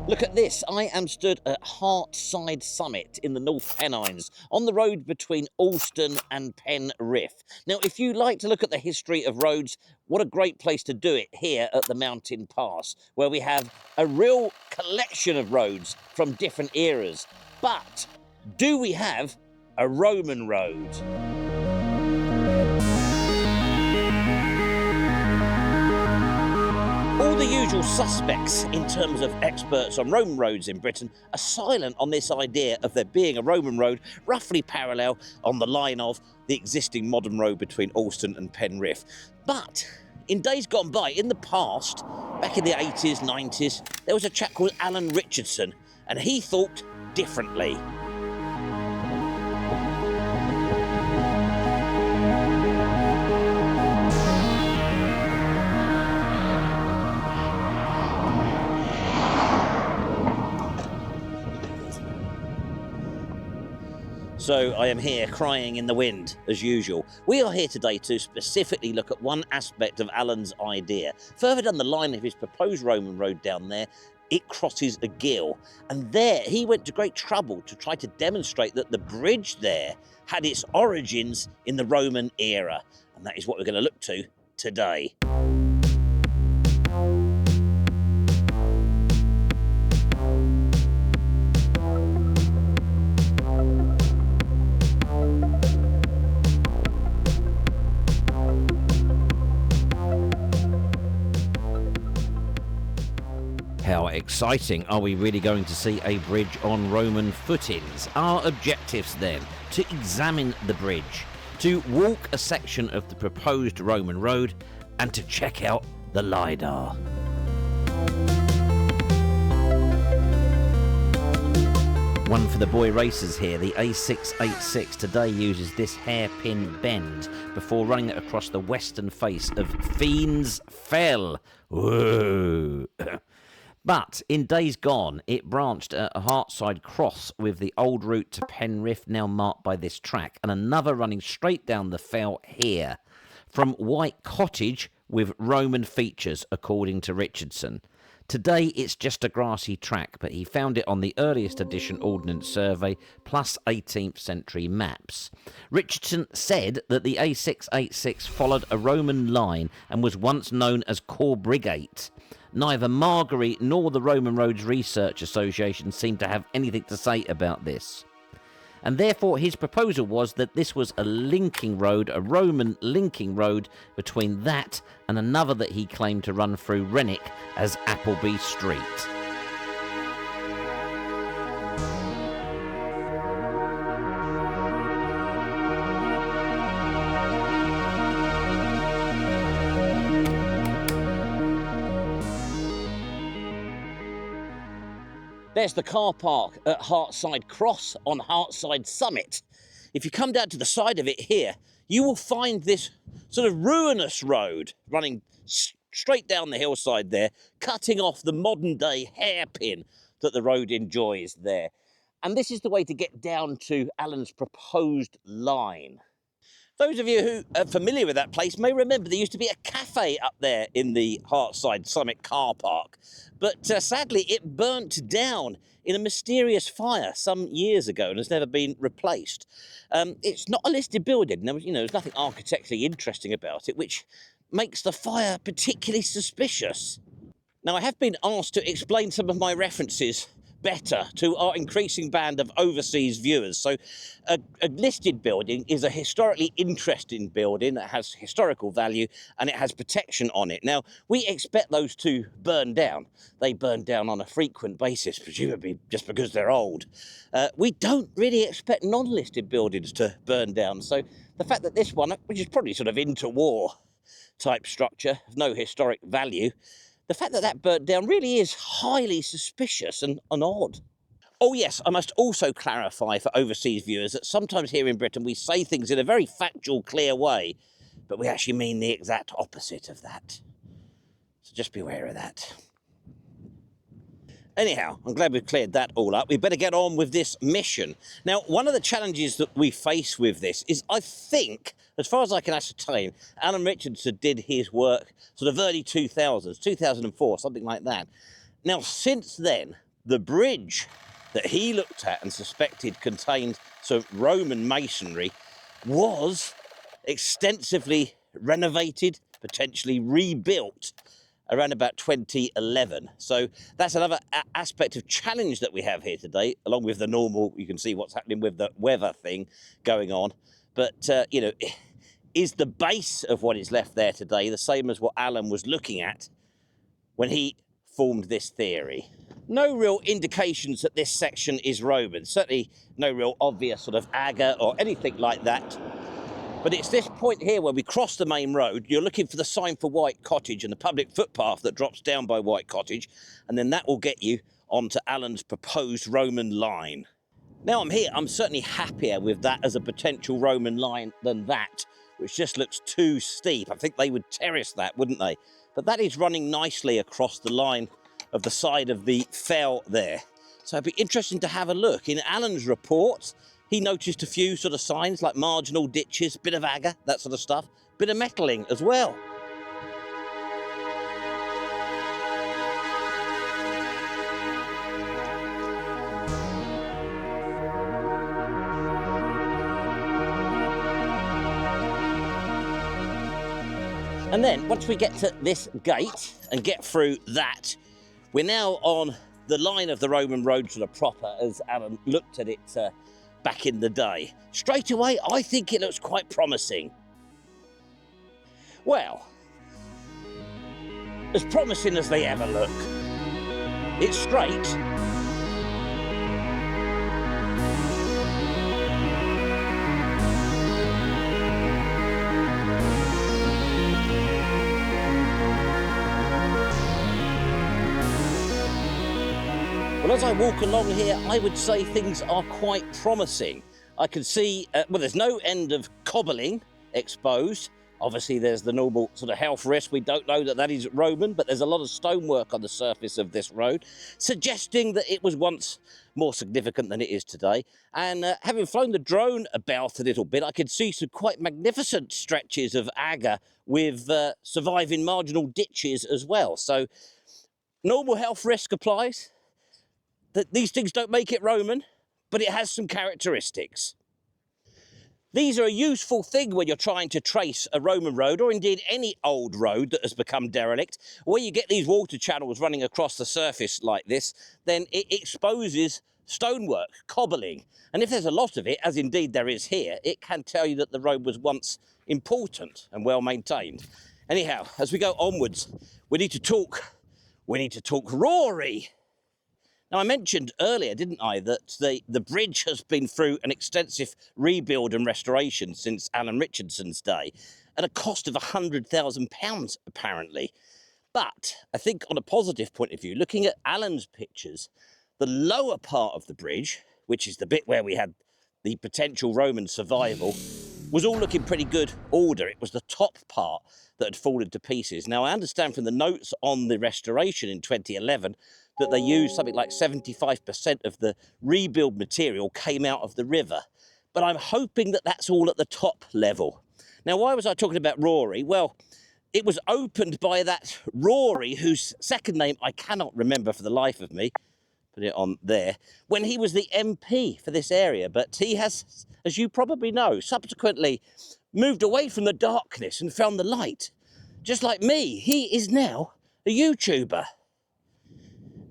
Look at this, I am stood at Hartside Summit in the North Pennines, on the road between Alston and Penrith. Now, if you like to look at the history of roads, what a great place to do it here at the Mountain Pass, where we have a real collection of roads from different eras. But do we have a Roman road? All the usual suspects in terms of experts on Roman roads in Britain are silent on this idea of there being a Roman road roughly parallel on the line of the existing modern road between Alston and Penrith. But in days gone by, in the past, back in the 80s, 90s, there was a chap called Alan Richardson, and he thought differently. So I am here crying in the wind, as usual. We are here today to specifically look at one aspect of Alan's idea. Further down the line of his proposed Roman road down there, it crosses a gill. And there he went to great trouble to try to demonstrate that the bridge there had its origins in the Roman era. And that is what we're going to look to today. How exciting. Are we really going to see a bridge on Roman footings? Our objectives then, to examine the bridge, to walk a section of the proposed Roman road, and to check out the LiDAR. One for the boy racers here, the A686 today uses this hairpin bend before running it across the western face of Fiends Fell. Whoa! But in days gone, it branched at a Hartside cross with the old route to Penrith now marked by this track, and another running straight down the fell here. From White Cottage with Roman features, according to Richardson. Today it's just a grassy track, but he found it on the earliest edition Ordnance Survey plus 18th century maps. Richardson said that the A686 followed a Roman line and was once known as Corbriggate. Neither Margery nor the Roman Roads Research Association seemed to have anything to say about this. And therefore his proposal was that this was a linking road, a Roman linking road between that and another that he claimed to run through Renwick as Appleby Street. There's the car park at Hartside Cross on Hartside Summit. If you come down to the side of it here, you will find this sort of ruinous road running straight down the hillside there, cutting off the modern day hairpin that the road enjoys there. And this is the way to get down to Alan's proposed line. Those of you who are familiar with that place may remember there used to be a cafe up there in the Hartside Summit car park. But sadly, it burnt down in a mysterious fire some years ago and has never been replaced. It's not a listed building. There's nothing architecturally interesting about it, which makes the fire particularly suspicious. Now, I have been asked to explain some of my references better to our increasing band of overseas viewers. So a listed building is a historically interesting building that has historical value and it has protection on it. Now, we expect those to burn down. They burn down on a frequent basis, presumably just because they're old. We don't really expect non-listed buildings to burn down. So the fact that this one, which is probably sort of interwar type structure, of no historic value, the fact that that burnt down really is highly suspicious and odd. Oh yes, I must also clarify for overseas viewers that sometimes here in Britain we say things in a very factual, clear way, but we actually mean the exact opposite of that. So just be aware of that. Anyhow, I'm glad we've cleared that all up. We better get on with this mission. Now, one of the challenges that we face with this is, I think, as far as I can ascertain, Alan Richardson did his work sort of early 2000s, 2004, something like that. Now, since then, the bridge that he looked at and suspected contained some Roman masonry was extensively renovated, potentially rebuilt around about 2011. So that's another aspect of challenge that we have here today, along with the normal, you can see what's happening with the weather thing going on. But, you know, is the base of what is left there today the same as what Alan was looking at when he formed this theory? No real indications that this section is Roman, certainly no real obvious sort of agger or anything like that. But it's this point here where we cross the main road, you're looking for the sign for White Cottage and the public footpath that drops down by White Cottage, and then that will get you onto Alan's proposed Roman line. Now I'm here, I'm certainly happier with that as a potential Roman line than that, which just looks too steep. I think they would terrace that, wouldn't they? But that is running nicely across the line of the side of the fell there. So it'd be interesting to have a look. In Alan's report, he noticed a few sort of signs like marginal ditches, bit of agger, that sort of stuff, bit of metalling as well. And then once we get to this gate and get through that, we're now on the line of the Roman road sort of proper as Alan looked at it back in the day. Straight away, I think it looks quite promising. Well, as promising as they ever look. It's straight. Well, as I walk along here, I would say things are quite promising. I can see, well, there's no end of cobbling exposed. Obviously, there's the normal sort of health risk. We don't know that that is Roman, but there's a lot of stonework on the surface of this road, suggesting that it was once more significant than it is today. And having flown the drone about a little bit, I could see some quite magnificent stretches of agger with surviving marginal ditches as well. So normal health risk applies. That these things don't make it Roman, but it has some characteristics. These are a useful thing when you're trying to trace a Roman road, or indeed any old road that has become derelict. Where you get these water channels running across the surface like this, then it exposes stonework, cobbling. And if there's a lot of it, as indeed there is here, it can tell you that the road was once important and well maintained. Anyhow, as we go onwards, we need to talk Rory. Now, I mentioned earlier, didn't I, that the bridge has been through an extensive rebuild and restoration since Alan Richardson's day, at a cost of £100,000, apparently. But I think on a positive point of view, looking at Alan's pictures, the lower part of the bridge, which is the bit where we had the potential Roman survival, was all looking pretty good order. It was the top part that had fallen to pieces. Now, I understand from the notes on the restoration in 2011 that they used something like 75% of the rebuild material came out of the river. But I'm hoping that that's all at the top level. Now, why was I talking about Rory? Well, it was opened by that Rory, whose second name I cannot remember for the life of me. Put it on there. When he was the MP for this area, but he has, as you probably know, subsequently moved away from the darkness and found the light. Just like me, he is now a YouTuber.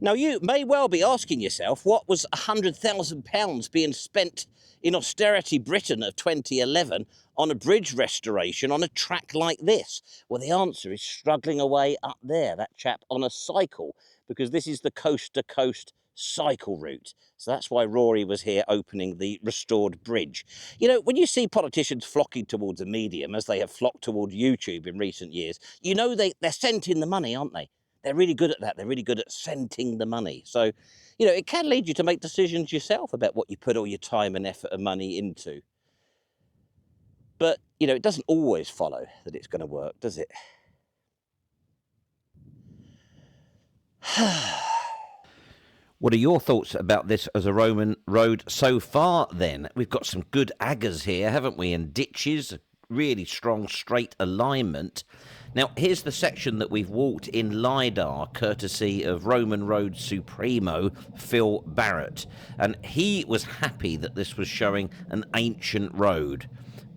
Now, you may well be asking yourself, what was £100,000 being spent in austerity Britain of 2011 on a bridge restoration on a track like this? Well, the answer is struggling away up there, that chap on a cycle, because this is the coast-to-coast cycle route. So that's why Rory was here opening the restored bridge. You know, when you see politicians flocking towards a medium, as they have flocked toward YouTube in recent years, you know they're scenting the money, aren't they? They're really good at that. They're really good at scenting the money. So, you know, it can lead you to make decisions yourself about what you put all your time and effort and money into. But, you know, it doesn't always follow that it's going to work, does it? What are your thoughts about this as a Roman road so far, then? We've got some good aggers here, haven't we? And ditches, really strong straight alignment. Now, here's the section that we've walked in LiDAR, courtesy of Roman Road Supremo, Phil Barrett. And he was happy that this was showing an ancient road.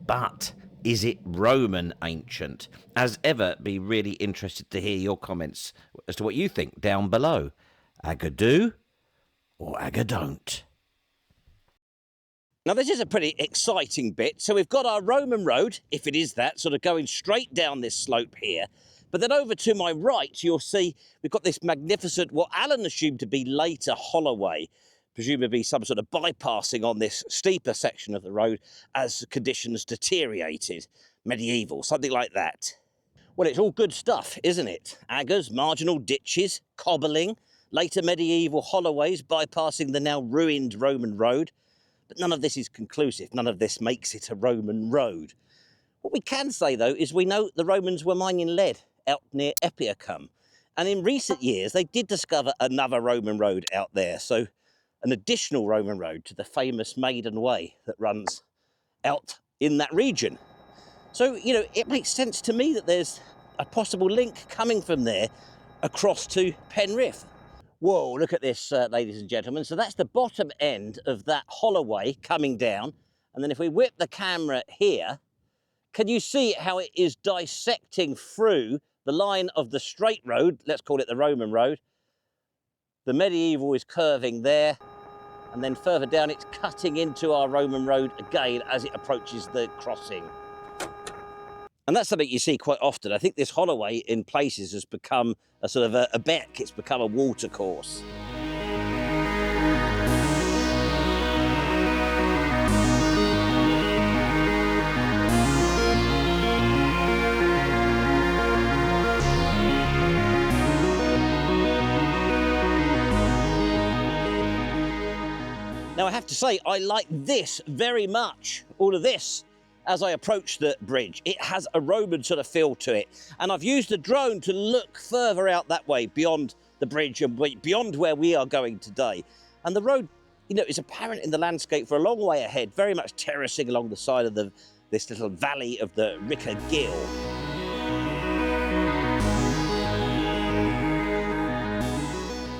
But is it Roman ancient? As ever, be really interested to hear your comments as to what you think down below. Agadoo or agadon't? Now, this is a pretty exciting bit. So we've got our Roman road, if it is that, sort of going straight down this slope here. But then over to my right, you'll see we've got this magnificent, what Alan assumed to be later holloway, presumably some sort of bypassing on this steeper section of the road as conditions deteriorated. Medieval, something like that. Well, it's all good stuff, isn't it? Aggers, marginal ditches, cobbling, later medieval holloways bypassing the now ruined Roman road. But none of this is conclusive. None of this makes it a Roman road. What we can say, though, is we know the Romans were mining lead out near Epiacum. And in recent years, they did discover another Roman road out there. So an additional Roman road to the famous Maiden Way that runs out in that region. So, you know, it makes sense to me that there's a possible link coming from there across to Penrith. Whoa, look at this, ladies and gentlemen. So that's the bottom end of that holloway coming down. And then if we whip the camera here, can you see how it is dissecting through the line of the straight road? Let's call it the Roman road. The medieval is curving there. And then further down, it's cutting into our Roman road again as it approaches the crossing. And that's something you see quite often. I think this holloway in places has become a sort of a beck. It's become a watercourse. Now, I have to say, I like this very much, all of this. As I approach the bridge, it has a Roman sort of feel to it. And I've used the drone to look further out that way beyond the bridge and beyond where we are going today. And the road, you know, is apparent in the landscape for a long way ahead, very much terracing along the side of this little valley of the Ricker Gill.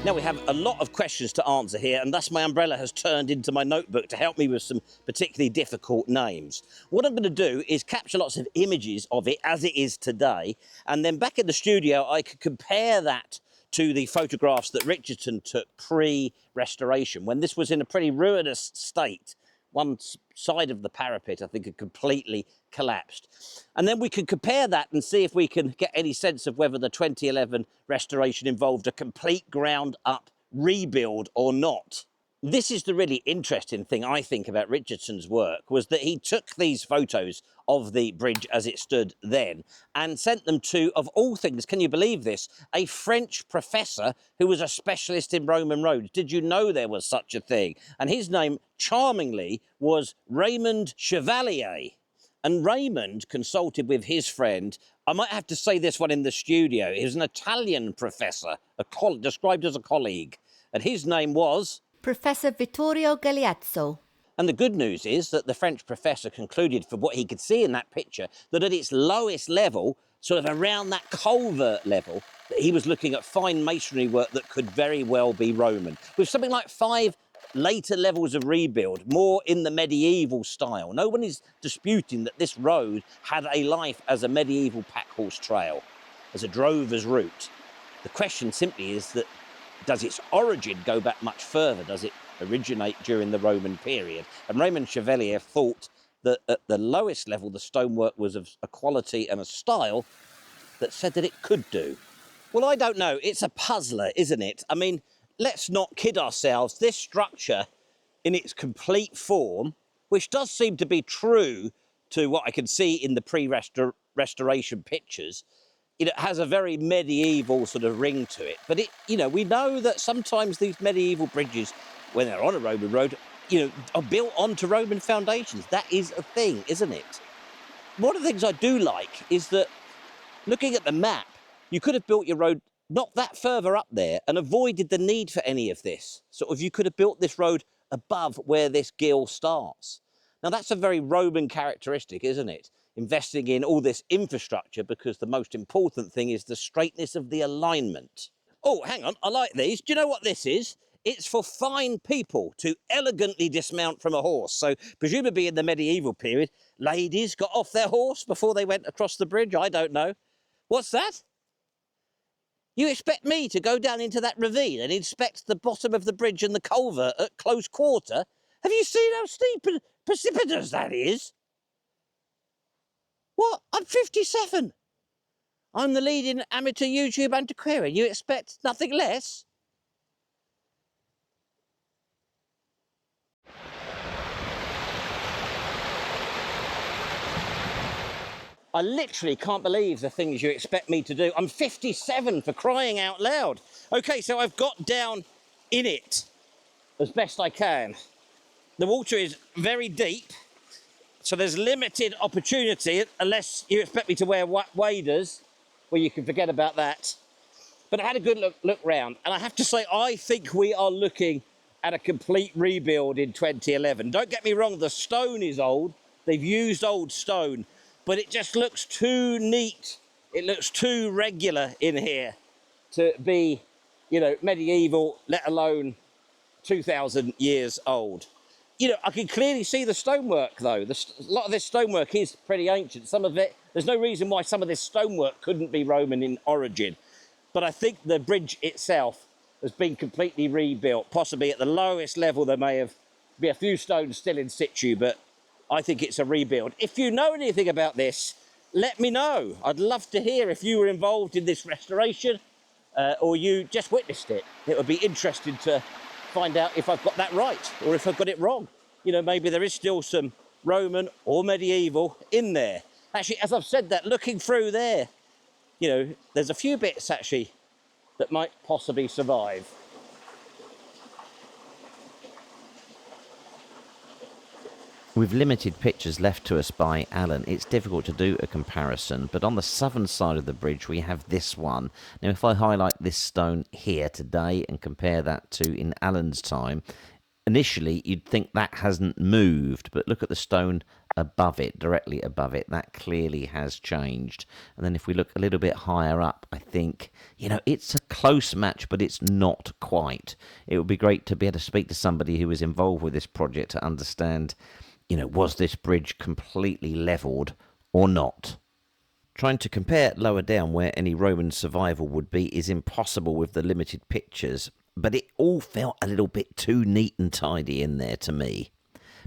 Now, we have a lot of questions to answer here, and thus my umbrella has turned into my notebook to help me with some particularly difficult names. What I'm going to do is capture lots of images of it as it is today, and then back in the studio, I could compare that to the photographs that Richardson took pre-restoration, when this was in a pretty ruinous state. One side of the parapet, I think, had completely collapsed. And then we can compare that and see if we can get any sense of whether the 2011 restoration involved a complete ground-up rebuild or not. This is the really interesting thing, I think, about Richardson's work, was that he took these photos of the bridge as it stood then and sent them to, of all things, can you believe this, a French professor who was a specialist in Roman roads. Did you know there was such a thing? And his name, charmingly, was Raymond Chevalier. And Raymond consulted with his friend, I might have to say this one in the studio, he was an Italian professor, described as a colleague, and his name was Professor Vittorio Galeazzo. And the good news is that the French professor concluded, from what he could see in that picture, that at its lowest level, sort of around that culvert level, that he was looking at fine masonry work that could very well be Roman, with something like 5 later levels of rebuild, more in the medieval style. No one is disputing that this road had a life as a medieval packhorse trail, as a drover's route. The question simply is that, does its origin go back much further? Does it originate during the Roman period? And Raymond Chevalier thought that at the lowest level, the stonework was of a quality and a style that said that it could do. Well, I don't know. It's a puzzler, isn't it? I mean, let's not kid ourselves. This structure in its complete form, which does seem to be true to what I can see in the pre-restoration pictures, it has a very medieval sort of ring to it. But we know that sometimes these medieval bridges, when they're on a Roman road, are built onto Roman foundations. That is a thing, isn't it? One of the things I do like is that, looking at the map, you could have built your road not that further up there and avoided the need for any of this. Sort of, you could have built this road above where this gill starts. Now, that's a very Roman characteristic, isn't it? investing in all this infrastructure because the most important thing is the straightness of the alignment. Oh, hang on, I like these. Do you know what this is? It's for fine people to elegantly dismount from a horse. So presumably in the medieval period, ladies got off their horse before they went across the bridge. I don't know. What's that? You expect me to go down into that ravine and inspect the bottom of the bridge and the culvert at close quarter? Have you seen how steep and precipitous that is? What? I'm 57. I'm the leading amateur YouTube antiquarian. You expect nothing less? I literally can't believe the things you expect me to do. I'm 57, for crying out loud. Okay, so I've got down in it as best I can. The water is very deep, so there's limited opportunity, unless you expect me to wear waders, well, you can forget about that. But I had a good look round, and I have to say, I think we are looking at a complete rebuild in 2011. Don't get me wrong, the stone is old. They've used old stone, but it just looks too neat. It looks too regular in here to be, you know, medieval, let alone 2,000 years old. You know, I can clearly see the stonework, though. A lot of this stonework is pretty ancient. Some of it, there's no reason why some of this stonework couldn't be Roman in origin. But I think the bridge itself has been completely rebuilt. Possibly at the lowest level, there may be a few stones still in situ, but I think it's a rebuild. If you know anything about this, let me know. I'd love to hear if you were involved in this restoration or you just witnessed it. It would be interesting to find out if I've got that right or if I've got it wrong. You know, maybe there is still some Roman or medieval in there. Actually, as I've said that, looking through there, you know, there's a few bits actually that might possibly survive. With limited pictures left to us by Alan, it's difficult to do a comparison, but on the southern side of the bridge we have this one. Now if I highlight this stone here today and compare that to in Alan's time, initially you'd think that hasn't moved, but look at the stone above it, directly above it, that clearly has changed. And then if we look a little bit higher up, I think, you know, it's a close match, but it's not quite. It would be great to be able to speak to somebody who was involved with this project to understand, you know, was this bridge completely levelled or not? Trying to compare lower down where any Roman survival would be is impossible with the limited pictures, but it all felt a little bit too neat and tidy in there to me.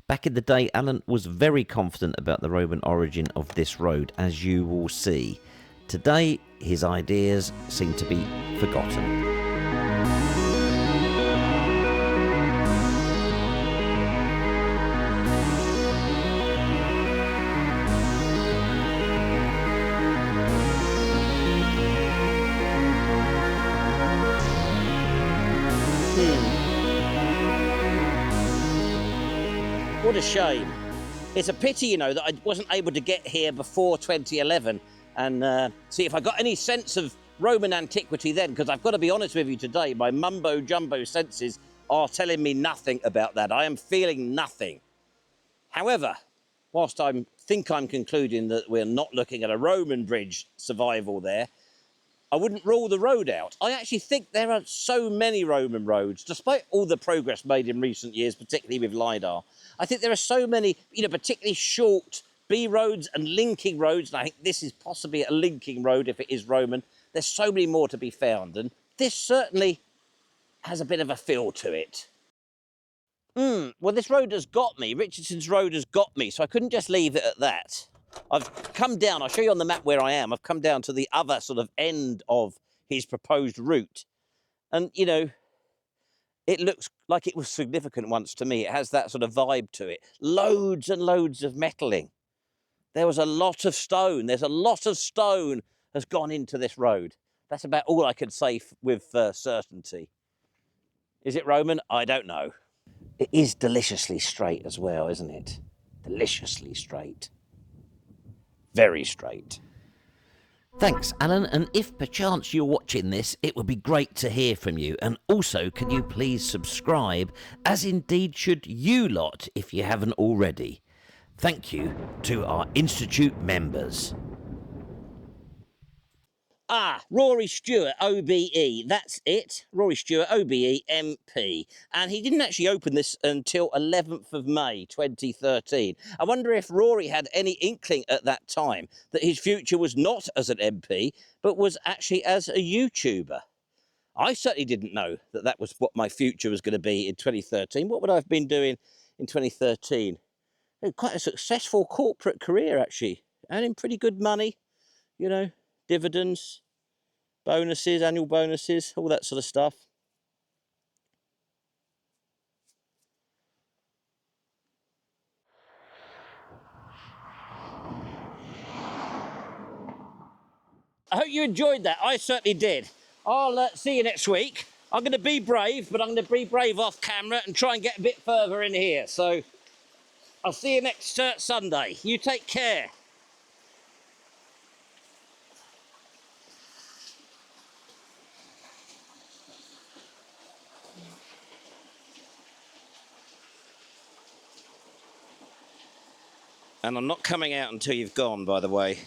Back in the day, Alan was very confident about the Roman origin of this road, as you will see. Today, his ideas seem to be forgotten. What a shame. It's a pity, you know, that I wasn't able to get here before 2011 and see if I got any sense of Roman antiquity then, because I've got to be honest with you today, my mumbo-jumbo senses are telling me nothing about that. I am feeling nothing. However, whilst I think I'm concluding that we're not looking at a Roman bridge survival there, I wouldn't rule the road out. I actually think there are so many Roman roads, despite all the progress made in recent years, particularly with LiDAR. I think there are so many, you know, particularly short B roads and linking roads, and I think this is possibly a linking road if it is Roman. There's so many more to be found, and this certainly has a bit of a feel to it. Well, this road has got me. Richardson's road has got me, so I couldn't just leave it at that. I've come down, I'll show you on the map where I am. I've come down to the other sort of end of his proposed route. And, you know, it looks like it was significant once to me. It has that sort of vibe to it. Loads and loads of metalling. There was a lot of stone. There's a lot of stone has gone into this road. That's about all I can say with certainty. Is it Roman? I don't know. It is deliciously straight as well, isn't it? Deliciously straight. Very straight. Thanks, Alan, and if perchance you're watching this, it would be great to hear from you. And also, can you please subscribe, as indeed should you lot if you haven't already. Thank you to our Institute members. Ah, Rory Stewart, OBE. That's it. Rory Stewart, OBE, MP. And he didn't actually open this until 11th of May, 2013. I wonder if Rory had any inkling at that time that his future was not as an MP, but was actually as a YouTuber. I certainly didn't know that that was what my future was going to be in 2013. What would I have been doing in 2013? Quite a successful corporate career, actually. Earning pretty good money, you know, dividends, bonuses, annual bonuses, all that sort of stuff. I hope you enjoyed that. I certainly did. I'll see you next week. I'm going to be brave, but I'm going to be brave off camera and try and get a bit further in here. So I'll see you next Sunday. You take care. And I'm not coming out until you've gone, by the way.